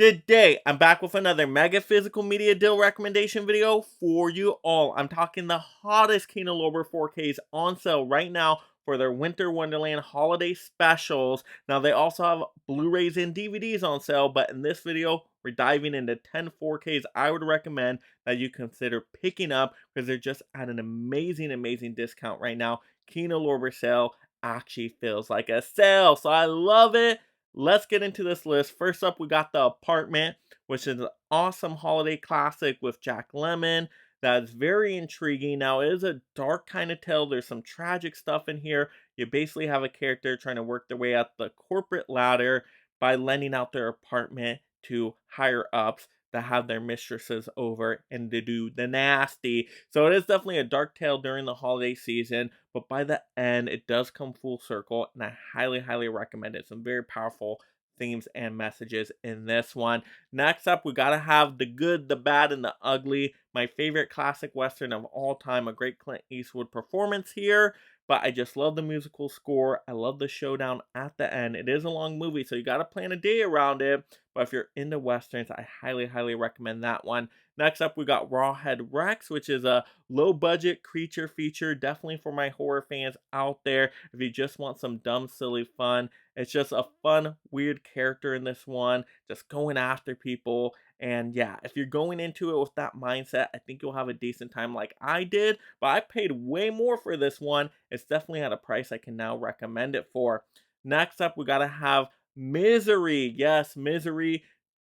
Today, I'm back with another mega physical media deal recommendation video for you all. I'm talking the hottest Kino Lorber 4Ks on sale right now for their Winter Wonderland holiday specials. Now, they also have Blu-rays and DVDs on sale, but in this video, we're diving into 10 4Ks I would recommend that you consider picking up because they're just at an amazing discount right now. Kino Lorber sale actually feels like a sale, so I love it. Let's get into this list. First up, we got The Apartment, which is an awesome holiday classic with Jack Lemmon. That is very intriguing. Now, it is a dark kind of tale. There's some tragic stuff in here. You basically have a character trying to work their way up the corporate ladder by lending out their apartment to higher ups that have their mistresses over and to do the nasty. So it is definitely a dark tale during the holiday season, but by the end, it does come full circle, and I highly recommend it. Some very powerful themes and messages in this one. Next up, we gotta have The Good, the Bad, and the Ugly. My favorite classic Western of all time, a great Clint Eastwood performance here. But I just love the musical score. I love the showdown at the end. It is a long movie, so you got to plan a day around it. But if you're into Westerns, I highly recommend that one. Next up, we got Rawhead Rex, which is a low-budget creature feature. Definitely for my horror fans out there. If you just want some dumb, silly fun. It's just a fun, weird character in this one. Just going after people. And yeah, if you're going into it with that mindset, I think you'll have a decent time like I did. But I paid way more for this one. It's definitely at a price I can now recommend it for. Next up, we gotta have Misery. Yes, Misery.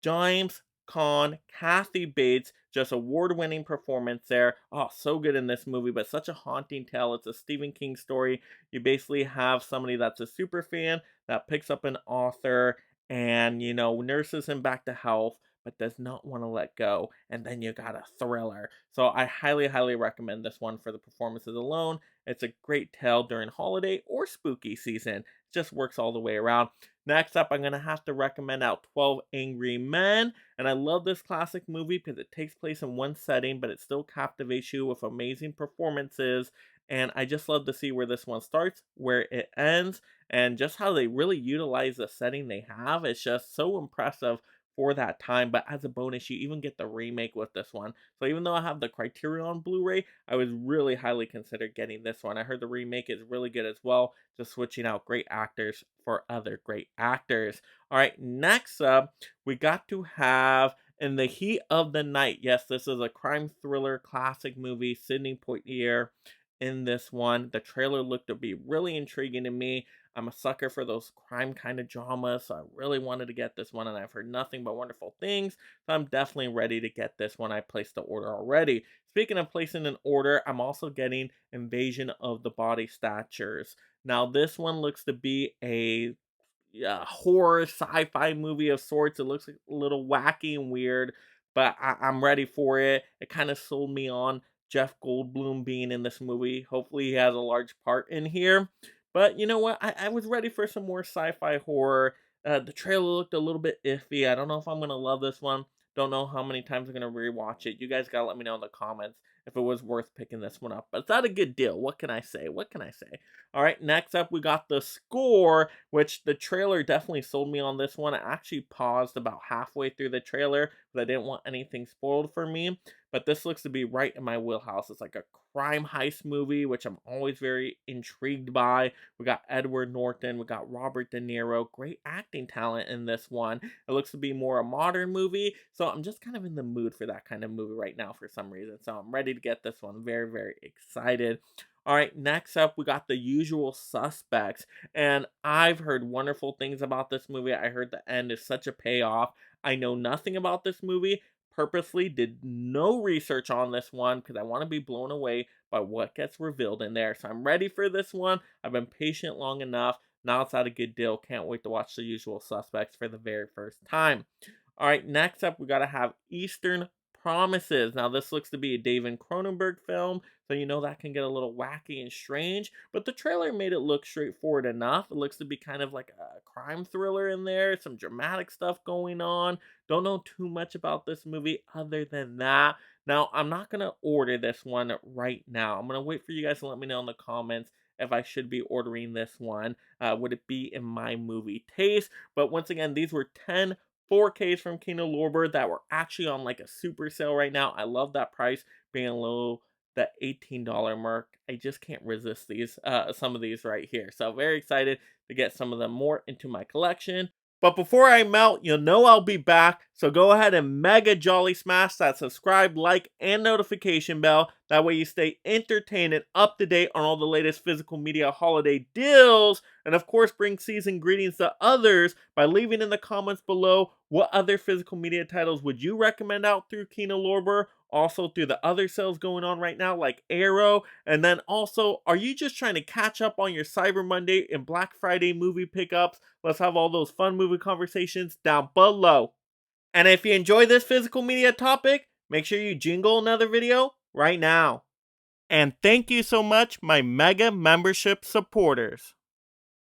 James Caan, Kathy Bates, just award-winning performance there. Oh, so good in this movie, but such a haunting tale. It's a Stephen King story. You basically have somebody that's a super fan that picks up an author and, nurses him back to health, but does not want to let go. And then you got a thriller. So I highly recommend this one for the performances alone. It's a great tale during holiday or spooky season. It just works all the way around. Next up, I'm going to have to recommend out 12 Angry Men. And I love this classic movie because it takes place in one setting, but it still captivates you with amazing performances. And I just love to see where this one starts, where it ends, and just how they really utilize the setting they have. It's just so impressive for that time. But as a bonus, you even get the remake with this one. So even though I have the Criterion Blu-ray, I was really highly considered getting this one. I heard the remake is really good as well, just switching out great actors for other great actors. All right, next up, we got to have In the Heat of the Night. Yes, this is a crime thriller classic movie. Sidney Poitier in this one. The trailer looked to be really intriguing to me. I'm a sucker for those crime kind of dramas, so I really wanted to get this one, and I've heard nothing but wonderful things, so I'm definitely ready to get this one. I placed the order already. Speaking of placing an order, I'm also getting Invasion of the Body Snatchers. Now, this one looks to be a horror sci-fi movie of sorts. It looks a little wacky and weird, but I'm ready for it. It kind of sold me on Jeff Goldblum being in this movie. Hopefully he has a large part in here. But you know what? I was ready for some more sci-fi horror. The trailer looked a little bit iffy. I don't know if I'm going to love this one. Don't know how many times I'm going to rewatch it. You guys got to let me know in the comments if it was worth picking this one up. But it's not a good deal. What can I say? All right, next up, we got The Score, which the trailer definitely sold me on this one. I actually paused about halfway through the trailer because I didn't want anything spoiled for me. But this looks to be right in my wheelhouse. It's like a crime heist movie, which I'm always very intrigued by. We got Edward Norton, we got Robert De Niro. Great acting talent in this one. It looks to be more a modern movie, so I'm just kind of in the mood for that kind of movie right now for some reason. So I'm ready to get this one. Very excited. All right, next up, we got The Usual Suspects, and I've heard wonderful things about this movie. I heard the end is such a payoff. I know nothing about this movie, purposely did no research on this one because I want to be blown away by what gets revealed in there. So I'm ready for this one. I've been patient long enough. Now it's at a good deal. Can't wait to watch The Usual Suspects for the very first time. All right, next up, we got to have Eastern Promises. Now, this looks to be a David Cronenberg film, so you know that can get a little wacky and strange, but the trailer made it look straightforward enough. It looks to be kind of like a crime thriller in there, some dramatic stuff going on. Don't know too much about this movie other than that. Now, I'm not going to order this one right now. I'm going to wait for you guys to let me know in the comments if I should be ordering this one. Would it be in my movie taste? But once again, these were 10 4Ks from Kino Lorber that were actually on like a super sale right now. I love that price being low, the $18 mark. I just can't resist these, some of these right here. So very excited to get some of them more into my collection. But before I melt, you'll know I'll be back, so go ahead and mega jolly smash that subscribe, like, and notification bell. That way you stay entertained and up to date on all the latest physical media holiday deals. And of course, bring season greetings to others by leaving in the comments below what other physical media titles would you recommend out through Kino Lorber, also through the other sales going on right now like Arrow. And then also, are you just trying to catch up on your Cyber Monday and Black Friday movie pickups? Let's have all those fun movie conversations down below. And if you enjoy this physical media topic, make sure you jingle another video right now. And thank you so much, my mega membership supporters.